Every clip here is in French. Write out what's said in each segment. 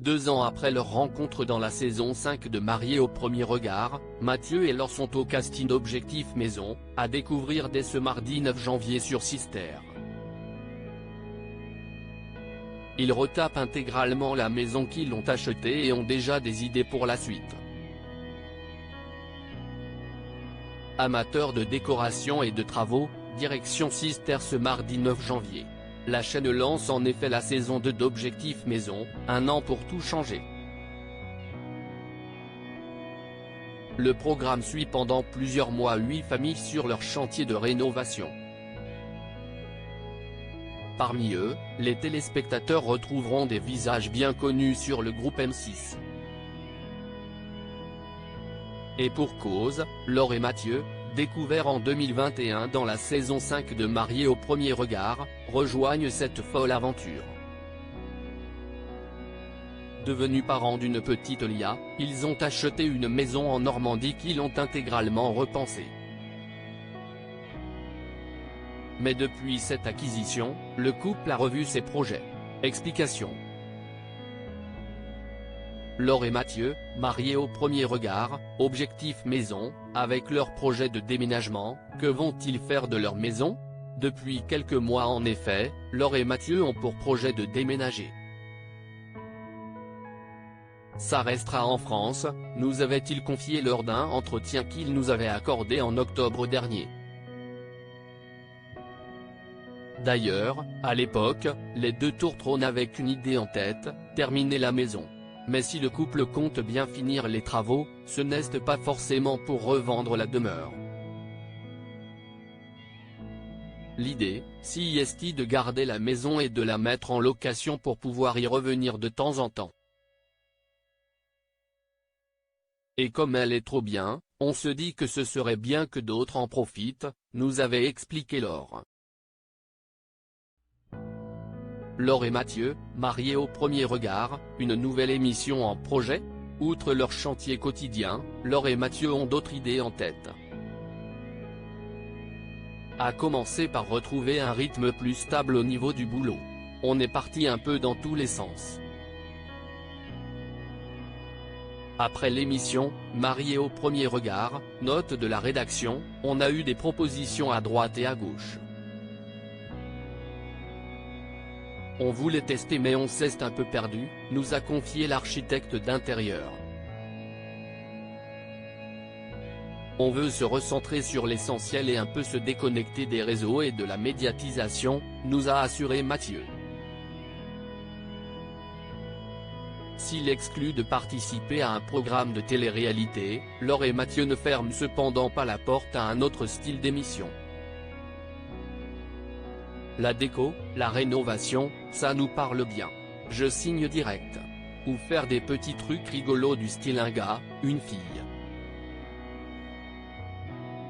2 ans après leur rencontre dans la saison 5 de Mariés au premier regard, Mathieu et Laure sont au casting Objectif Maison, à découvrir dès ce mardi 9 janvier sur Sister. Ils retapent intégralement la maison qu'ils ont achetée et ont déjà des idées pour la suite. Amateurs de décoration et de travaux, direction Sister ce mardi 9 janvier. La chaîne lance en effet la saison 2 d'Objectif Maison, un an pour tout changer. Le programme suit pendant plusieurs mois 8 familles sur leur chantier de rénovation. Parmi eux, les téléspectateurs retrouveront des visages bien connus sur le groupe M6. Et pour cause, Laure et Mathieu, découverts en 2021 dans la saison 5 de Mariés au premier regard, rejoignent cette folle aventure. Devenus parents d'une petite Lia, ils ont acheté une maison en Normandie qu'ils ont intégralement repensée. Mais depuis cette acquisition, le couple a revu ses projets. Explication. Laure et Mathieu, mariés au premier regard, Objectif Maison, avec leur projet de déménagement, que vont-ils faire de leur maison? Depuis quelques mois en effet, Laure et Mathieu ont pour projet de déménager. Ça restera en France, nous avait-il confié lors d'un entretien qu'il nous avait accordé en octobre dernier. D'ailleurs, à l'époque, les deux tourtereaux n'avaient qu'une idée en tête, terminer la maison. Mais si le couple compte bien finir les travaux, ce n'est pas forcément pour revendre la demeure. L'idée, si est de garder la maison et de la mettre en location pour pouvoir y revenir de temps en temps. Et comme elle est trop bien, on se dit que ce serait bien que d'autres en profitent, nous avait expliqué Laure. Laure et Mathieu, mariés au premier regard, une nouvelle émission en projet? Outre leur chantier quotidien, Laure et Mathieu ont d'autres idées en tête. À commencer par retrouver un rythme plus stable au niveau du boulot. On est parti un peu dans tous les sens. Après l'émission, Mariés au premier regard, note de la rédaction, on a eu des propositions à droite et à gauche. On voulait tester mais on s'est un peu perdu, nous a confié l'architecte d'intérieur. On veut se recentrer sur l'essentiel et un peu se déconnecter des réseaux et de la médiatisation, nous a assuré Mathieu. S'il exclut de participer à un programme de télé-réalité, Laure et Mathieu ne ferment cependant pas la porte à un autre style d'émission. La déco, la rénovation, ça nous parle bien. Je signe direct. Ou faire des petits trucs rigolos du style un gars, une fille.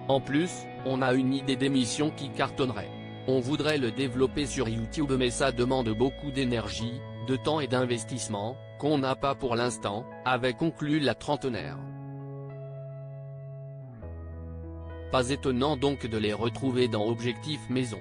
En plus, on a une idée d'émission qui cartonnerait. On voudrait le développer sur YouTube mais ça demande beaucoup d'énergie, de temps et d'investissement, qu'on n'a pas pour l'instant, avait conclu la trentenaire. Pas étonnant donc de les retrouver dans Objectif Maison.